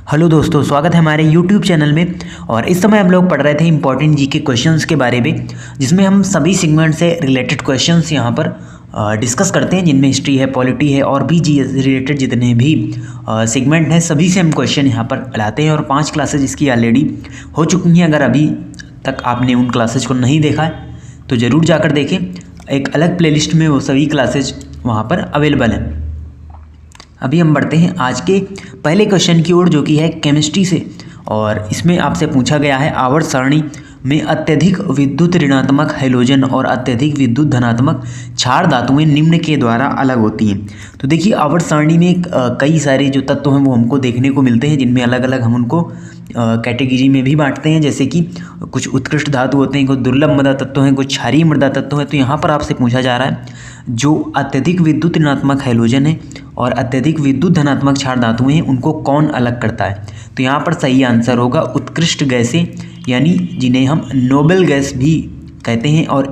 Hello दोस्तों, स्वागत है हमारे YouTube चैनल में। और इस समय हम लोग पढ़ रहे थे इंपॉर्टेंट जीके क्वेश्चंस के बारे में, जिसमें हम सभी सेगमेंट से रिलेटेड क्वेश्चंस यहाँ पर डिस्कस करते हैं, जिनमें हिस्ट्री है, पॉलिटी है और भी जी रिलेटेड जितने भी सेगमेंट हैं सभी से हम क्वेश्चन यहाँ पर लाते हैं। और 5 क्लासेज इसकी ऑलरेडी हो चुकी हैं। अगर अभी तक आपने उन क्लासेज को नहीं देखा है तो ज़रूर जाकर देखें। एक अलग प्लेलिस्ट में वो सभी क्लासेज वहाँ पर अवेलेबल हैं। अभी हम बढ़ते हैं आज के पहले क्वेश्चन की ओर, जो कि है केमिस्ट्री से। और इसमें आपसे पूछा गया है आवर्त सारणी में अत्यधिक विद्युत ऋणात्मक हैलोजन और अत्यधिक विद्युत धनात्मक क्षार धातुएं निम्न के द्वारा अलग होती हैं। तो देखिए, आवर्त सारणी में कई सारे जो तत्व हैं वो हमको देखने को मिलते हैं, जिनमें अलग अलग हम उनको कैटेगरी में भी बांटते हैं। जैसे कि कुछ उत्कृष्ट धातु होते हैं, कुछ दुर्लभ मृदा तत्व हैं, कुछ क्षारीय मृदा तत्व हैं। तो यहाँ पर आपसे पूछा जा रहा है जो अत्यधिक विद्युत ऋणात्मक हैलोजन है और अत्यधिक विद्युत धनात्मक क्षार धातुएं हैं, उनको कौन अलग करता है। तो यहाँ पर सही आंसर होगा उत्कृष्ट गैसें, यानी जिन्हें हम नोबेल गैस भी कहते हैं। और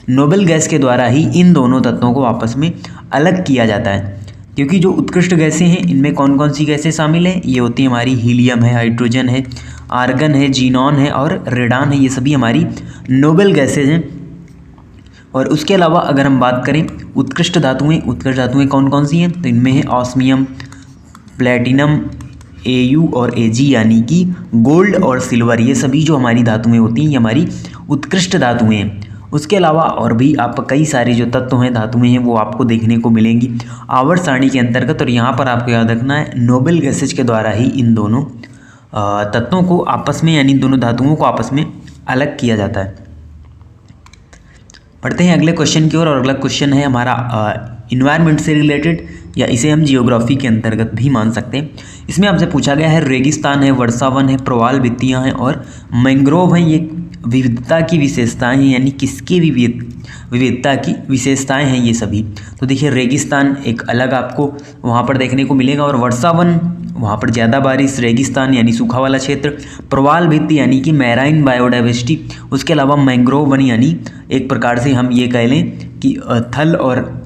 नोबेल गैस के द्वारा ही इन दोनों तत्वों को आपस में अलग किया जाता है। क्योंकि जो उत्कृष्ट गैसें हैं, इनमें कौन कौन सी गैसें शामिल हैं, ये होती है हमारी हीलियम है, हाइड्रोजन है, आर्गन है, जीनॉन है और रेडान है। ये सभी हमारी नोबेल गैसेज हैं। और उसके अलावा अगर हम बात करें उत्कृष्ट धातुएं कौन कौन सी हैं, तो इनमें है ऑस्मियम, प्लेटिनम, Au और Ag, यानी कि गोल्ड और सिल्वर। ये सभी जो हमारी धातुएं होती हैं ये हमारी उत्कृष्ट धातुएं हैं। उसके अलावा और भी आप कई सारे जो तत्व हैं, धातुएं हैं, वो आपको देखने को मिलेंगी आवर्त सारणी के अंतर्गत। और यहाँ पर आपको याद रखना है नोबेल गैसेज के द्वारा ही इन दोनों तत्वों को आपस में, यानी दोनों धातुओं को आपस में अलग किया जाता है। पढ़ते हैं अगले क्वेश्चन की ओर। और अगला क्वेश्चन है हमारा इन्वायरमेंट से रिलेटेड, या इसे हम जियोग्राफी के अंतर्गत भी मान सकते हैं। इसमें आपसे पूछा गया है रेगिस्तान है, वर्षावन है, प्रवाल भित्तियाँ हैं और मैंग्रोव हैं, ये विविधता की विशेषताएं हैं, यानी किसकी विविधता की विशेषताएं हैं ये सभी। तो देखिए, रेगिस्तान एक अलग आपको वहाँ पर देखने को मिलेगा, और वर्षावन वहाँ पर ज़्यादा बारिश, रेगिस्तान यानी सूखा वाला क्षेत्र, प्रवाल भित्ति यानी कि मैराइन बायोडाइवर्सिटी, उसके अलावा मैंग्रोव वन यानी एक प्रकार से हम ये कह लें कि थल और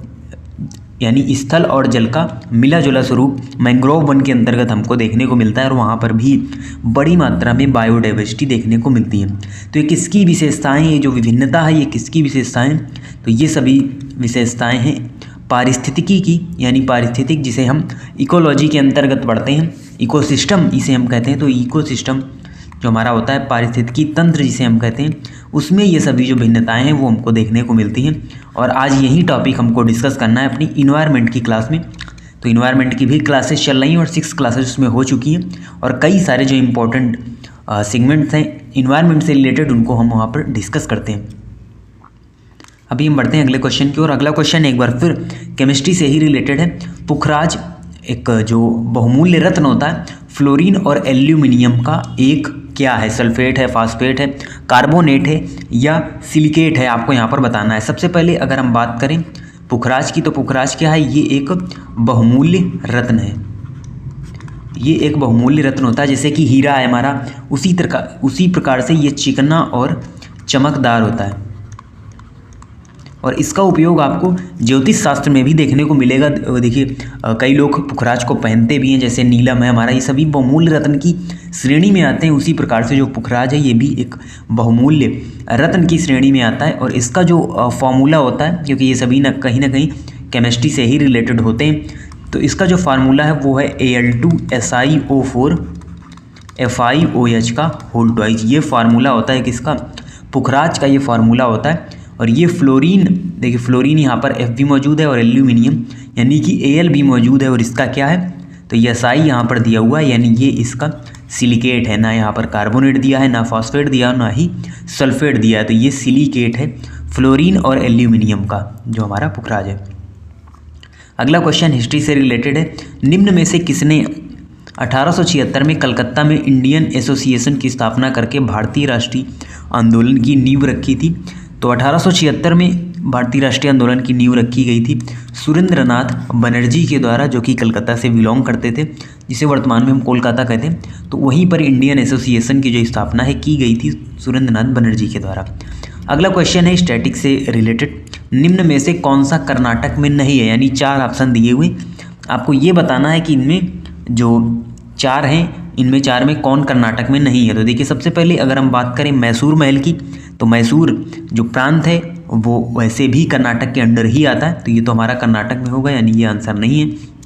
यानी स्थल और जल का मिला जुला स्वरूप मैंग्रोव वन के अंतर्गत हमको देखने को मिलता है। और वहाँ पर भी बड़ी मात्रा में बायोडाइवर्सिटी देखने को मिलती है। तो ये किसकी विशेषताएं, ये जो विभिन्नता है ये किसकी विशेषताएं, तो ये सभी विशेषताएं हैं पारिस्थितिकी की, यानी पारिस्थितिक जिसे हम इकोलॉजी के अंतर्गत पढ़ते हैं, इकोसिस्टम इसे हम कहते हैं। तो इकोसिस्टम जो हमारा होता है, पारिस्थितिकी तंत्र जिसे हम कहते हैं, उसमें ये सभी जो भिन्नताएं हैं वो हमको देखने को मिलती हैं। और आज यही टॉपिक हमको डिस्कस करना है अपनी इन्वायरमेंट की क्लास में। तो इन्वायरमेंट की भी क्लासेस चल रही हैं और 6 क्लासेस उसमें हो चुकी हैं। और कई सारे जो इम्पोर्टेंट सेगमेंट्स हैं इन्वायरमेंट से रिलेटेड, उनको हम वहाँ पर डिस्कस करते हैं। अभी हम बढ़ते हैं अगले क्वेश्चन की ओर। अगला क्वेश्चन एक बार फिर केमिस्ट्री से ही रिलेटेड है। पुखराज एक जो बहुमूल्य रत्न होता है, फ्लोरीन और एल्यूमिनियम का एक क्या है, सल्फेट है, फास्फेट है, कार्बोनेट है या सिलिकेट है, आपको यहाँ पर बताना है। सबसे पहले अगर हम बात करें पुखराज की, तो पुखराज क्या है, ये एक बहुमूल्य रत्न है। ये एक बहुमूल्य रत्न होता है, जैसे कि हीरा है हमारा, उसी प्रकार से ये चिकना और चमकदार होता है। और इसका उपयोग आपको ज्योतिष शास्त्र में भी देखने को मिलेगा। देखिए, कई लोग पुखराज को पहनते भी हैं, जैसे नीलम है हमारा, ये सभी बहुमूल्य रत्न की श्रेणी में आते हैं। उसी प्रकार से जो पुखराज है ये भी एक बहुमूल्य रत्न की श्रेणी में आता है। और इसका जो फॉर्मूला होता है, क्योंकि ये सभी ना कहीं केमिस्ट्री से ही रिलेटेड होते हैं, तो इसका जो फार्मूला है वो है Al2SiO4 FiOH का होल ट्वाइस। ये फार्मूला होता है किसका, पुखराज का ये फार्मूला होता है। और ये फ्लोरीन, देखिए फ्लोरीन यहाँ पर F भी मौजूद है और एल्यूमिनियम यानी कि Al भी मौजूद है। और इसका क्या है, तो ये Si यहाँ पर दिया हुआ है, यानी ये इसका सिलिकेट है। ना यहाँ पर कार्बोनेट दिया है, ना फॉस्फेट दिया, ना ही सल्फेट दिया है। तो ये सिलिकेट है फ्लोरीन और एल्यूमिनियम का जो हमारा पुखराज है। अगला क्वेश्चन हिस्ट्री से रिलेटेड है। निम्न में से किसने 1876 में कलकत्ता में इंडियन एसोसिएशन की स्थापना करके भारतीय राष्ट्रीय आंदोलन की नींव रखी थी। तो 1876 में भारतीय राष्ट्रीय आंदोलन की नींव रखी गई थी सुरेंद्र नाथ बनर्जी के द्वारा, जो कि कलकत्ता से बिलोंग करते थे, जिसे वर्तमान में हम कोलकाता कहते हैं। तो वहीं पर इंडियन एसोसिएशन की जो स्थापना है की गई थी सुरेंद्र नाथ बनर्जी के द्वारा। अगला क्वेश्चन है स्टैटिक से रिलेटेड। निम्न में से कौन सा कर्नाटक में नहीं है, यानी 4 ऑप्शन दिए हुए, आपको ये बताना है कि इनमें जो 4 हैं इनमें 4 में कौन कर्नाटक में नहीं है? तो देखिए सबसे पहले अगर हम बात करें मैसूर महल की, तो मैसूर जो प्रांत है वो वैसे भी कर्नाटक के अंडर ही आता है, तो ये तो हमारा कर्नाटक में होगा, यानी ये आंसर नहीं है।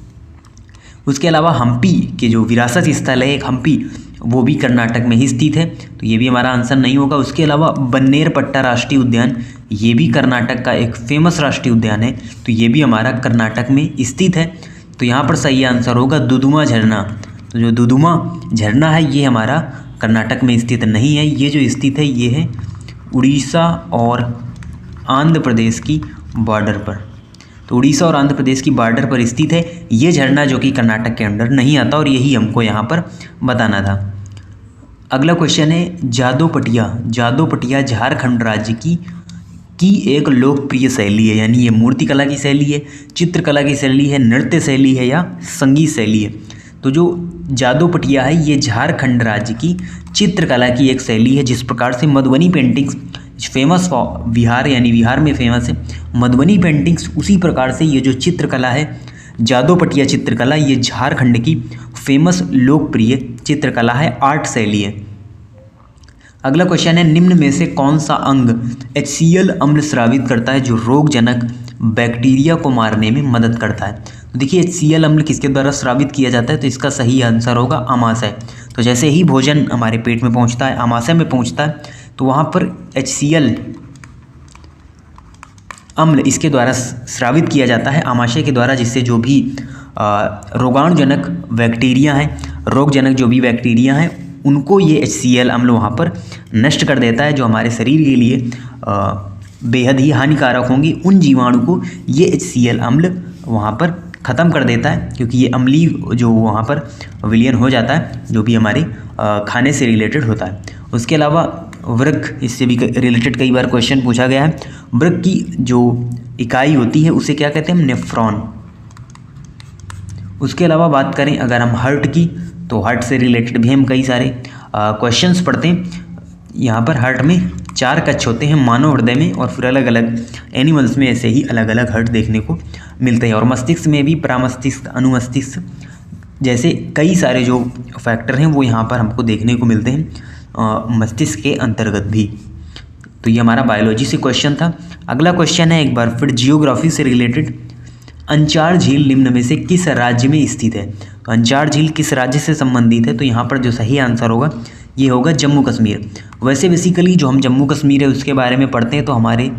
उसके अलावा हम्पी के जो विरासत स्थल है एक हम्पी, वो भी कर्नाटक में ही स्थित है, तो ये भी हमारा आंसर नहीं होगा। उसके अलावा बन्नेरपट्टा राष्ट्रीय उद्यान, ये भी कर्नाटक का एक फेमस राष्ट्रीय उद्यान है, तो ये भी हमारा कर्नाटक में स्थित है। तो यहाँ पर सही आंसर होगा दुदुमा झरना। तो जो दुदुमा झरना है ये हमारा कर्नाटक में स्थित नहीं है, ये जो स्थित है ये है उड़ीसा और आंध्र प्रदेश की बॉर्डर पर। तो उड़ीसा और आंध्र प्रदेश की बॉर्डर पर स्थित है ये झरना, जो कि कर्नाटक के अंडर नहीं आता, और यही हमको यहाँ पर बताना था। अगला क्वेश्चन है जादोपटिया। जादोपटिया झारखंड राज्य की एक लोकप्रिय शैली है, यानी ये मूर्तिकला की शैली है, चित्रकला की शैली है, नृत्य शैली है या संगीत शैली है? तो जो जादोपटिया है ये झारखंड राज्य की चित्रकला की एक शैली है। जिस प्रकार से मधुबनी पेंटिंग्स फेमस बिहार, यानी बिहार में फेमस है मधुबनी पेंटिंग्स, उसी प्रकार से ये जो चित्रकला है जादोपटिया चित्रकला, ये झारखंड की फेमस लोकप्रिय चित्रकला है, आर्ट शैली है। अगला क्वेश्चन है निम्न में से कौन सा अंग HCl अम्ल स्रावित करता है जो रोगजनक बैक्टीरिया को मारने में मदद करता है? तो देखिए HCl अम्ल किसके द्वारा स्रावित किया जाता है? तो इसका सही आंसर होगा आमाशय। तो जैसे ही भोजन हमारे पेट में पहुंचता है, आमाशय में पहुंचता है, तो वहाँ पर HCl अम्ल इसके द्वारा स्रावित किया जाता है आमाशय के द्वारा, जिससे जो भी रोगाणुजनक बैक्टीरिया हैं, रोगजनक जो भी बैक्टीरिया हैं, उनको ये HCl अम्ल वहाँ पर नष्ट कर देता है, जो हमारे शरीर के लिए बेहद ही हानिकारक होंगी। उन जीवाणु को ये HCl अम्ल वहाँ पर ख़त्म कर देता है, क्योंकि ये अम्लीय जो वहाँ पर विलयन हो जाता है, जो भी हमारे खाने से रिलेटेड होता है। उसके अलावा वृक्क, इससे भी रिलेटेड कई बार क्वेश्चन पूछा गया है। वृक्क की जो इकाई होती है उसे क्या कहते हैं? नेफ्रॉन। उसके अलावा बात करें अगर हम हार्ट की, तो हार्ट से रिलेटेड भी हम कई सारे क्वेश्चंस पढ़ते हैं। यहाँ पर हार्ट में 4 कक्ष होते हैं मानव हृदय में, और फिर अलग अलग एनिमल्स में ऐसे ही अलग अलग हार्ट देखने को मिलते हैं। और मस्तिष्क में भी प्रामस्तिष्क, अनुमस्तिष्क जैसे कई सारे जो फैक्टर हैं वो यहाँ पर हमको देखने को मिलते हैं मस्तिष्क के अंतर्गत भी। तो ये हमारा बायोलॉजी से क्वेश्चन था। अगला क्वेश्चन है एक बार फिर जियोग्राफी से रिलेटेड। अंचार झील निम्न में से किस राज्य में स्थित है? तो अंचार झील किस राज्य से संबंधित है? तो यहाँ पर जो सही आंसर होगा ये होगा जम्मू कश्मीर। वैसे बेसिकली जो हम जम्मू कश्मीर है उसके बारे में पढ़ते हैं तो हमारे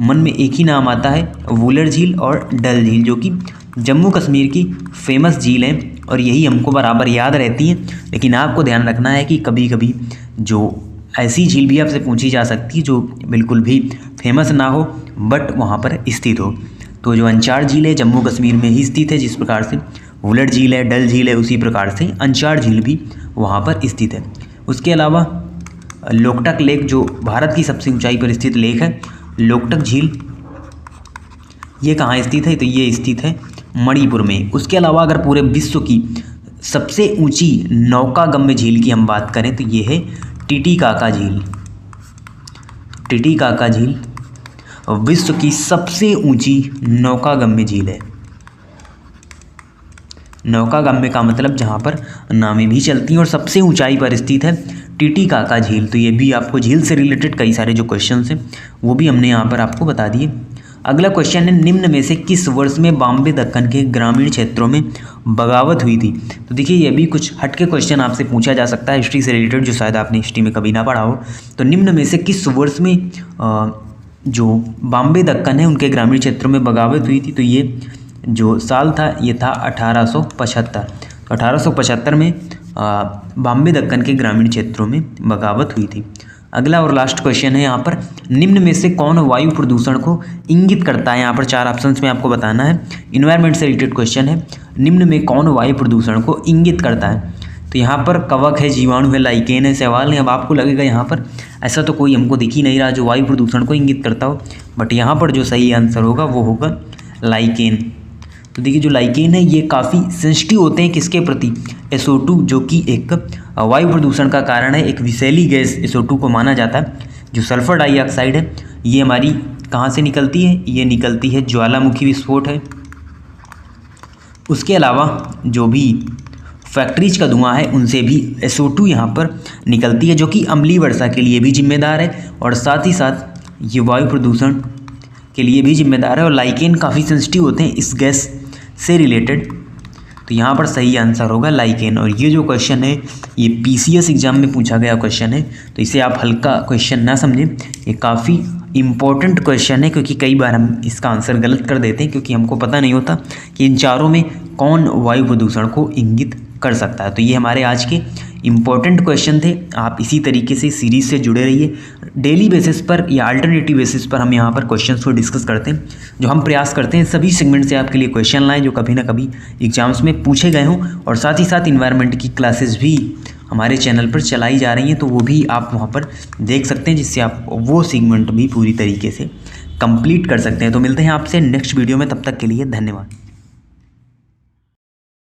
मन में एक ही नाम आता है, वुलर झील और डल झील, जो कि जम्मू कश्मीर की फेमस झील है, और यही हमको बराबर याद रहती है। लेकिन आपको ध्यान रखना है कि कभी कभी जो ऐसी झील भी आपसे पूछी जा सकती है जो बिल्कुल भी फेमस ना हो बट वहाँ पर स्थित हो। तो जो अंचार झील है जम्मू कश्मीर में ही स्थित है, जिस प्रकार से वुलर झील है, डल झील है, उसी प्रकार से अंचार झील भी वहाँ पर स्थित है। उसके अलावा लोकटक लेक जो भारत की सबसे ऊंचाई पर स्थित लेक है, लोकटक झील, ये कहाँ स्थित है? तो ये स्थित है मणिपुर में। उसके अलावा अगर पूरे विश्व की सबसे ऊंची नौकागम्य झील की हम बात करें तो ये है टिटिकाका झील। टिटिकाका झील विश्व की सबसे ऊंची नौकागम्य झील है। नौकागम्य का मतलब जहाँ पर नावें भी चलती हैं, और सबसे ऊंचाई पर स्थित है टिटिकाका झील। तो ये भी आपको झील से रिलेटेड कई सारे जो क्वेश्चन हैं वो भी हमने यहाँ पर आपको बता दिए। अगला क्वेश्चन है निम्न में से किस वर्ष में बॉम्बे दक्कन के ग्रामीण क्षेत्रों में बगावत हुई थी? तो देखिए ये भी कुछ हटके क्वेश्चन आपसे पूछा जा सकता है हिस्ट्री से रिलेटेड, जो शायद आपने हिस्ट्री में कभी ना पढ़ा हो। तो निम्न में से किस वर्ष में जो बॉम्बे दक्कन है उनके ग्रामीण क्षेत्रों में बगावत हुई थी? तो ये जो साल था ये था 1875। तो 1875 में बॉम्बे दक्कन के ग्रामीण क्षेत्रों में बगावत हुई थी। अगला और लास्ट क्वेश्चन है यहाँ पर, निम्न में से कौन वायु प्रदूषण को इंगित करता है? यहाँ पर 4 ऑप्शंस में आपको बताना है। इन्वायरमेंट से रिलेटेड क्वेश्चन है, निम्न में कौन वायु प्रदूषण को इंगित करता है? तो यहाँ पर कवक है, जीवाणु है, लाइकेन है, सवाल है। अब आपको लगेगा यहाँ पर ऐसा तो कोई हमको दिख ही नहीं रहा जो वायु प्रदूषण को इंगित करता हो, बट यहाँ पर जो सही आंसर होगा वो होगा लाइकेन। तो देखिए जो लाइकेन है ये काफ़ी सेंसिटिव होते हैं किसके प्रति? SO2, जो कि एक वायु प्रदूषण का कारण है। एक विषैली गैस SO2 को माना जाता है। जो सल्फर डाइऑक्साइड है ये हमारी कहाँ से निकलती है? ये निकलती है ज्वालामुखी विस्फोट है। उसके अलावा जो भी फैक्ट्रीज का धुआं है उनसे भी SO2 यहाँ पर निकलती है, जो कि अम्लीय वर्षा के लिए भी जिम्मेदार है और साथ ही साथ ये वायु प्रदूषण के लिए भी जिम्मेदार है। और लाइकेन काफ़ी सेंसिटिव होते हैं इस गैस से रिलेटेड, तो यहाँ पर सही आंसर होगा लाइकेन। और ये जो क्वेश्चन है ये PCS एग्जाम में पूछा गया क्वेश्चन है, तो इसे आप हल्का क्वेश्चन ना समझें, ये काफ़ी इम्पोर्टेंट क्वेश्चन है, क्योंकि कई बार हम इसका आंसर गलत कर देते हैं क्योंकि हमको पता नहीं होता कि इन चारों में कौन वायु प्रदूषण को इंगित कर सकता है। तो ये हमारे आज के इम्पोर्टेंट क्वेश्चन थे। आप इसी तरीके से सीरीज से जुड़े रहिए। डेली बेसिस पर या अल्टरनेटिव बेसिस पर हम यहाँ पर क्वेश्चंस को डिस्कस करते हैं। जो हम प्रयास करते हैं सभी सेगमेंट से आपके लिए क्वेश्चन लाएं जो कभी ना कभी एग्जाम्स में पूछे गए हों, और साथ ही साथ इन्वायरमेंट की क्लासेस भी हमारे चैनल पर चलाई जा रही हैं, तो वो भी आप वहाँ पर देख सकते हैं, जिससे आप वो सेगमेंट भी पूरी तरीके से कंप्लीट कर सकते हैं। तो मिलते हैं आपसे नेक्स्ट वीडियो में, तब तक के लिए धन्यवाद।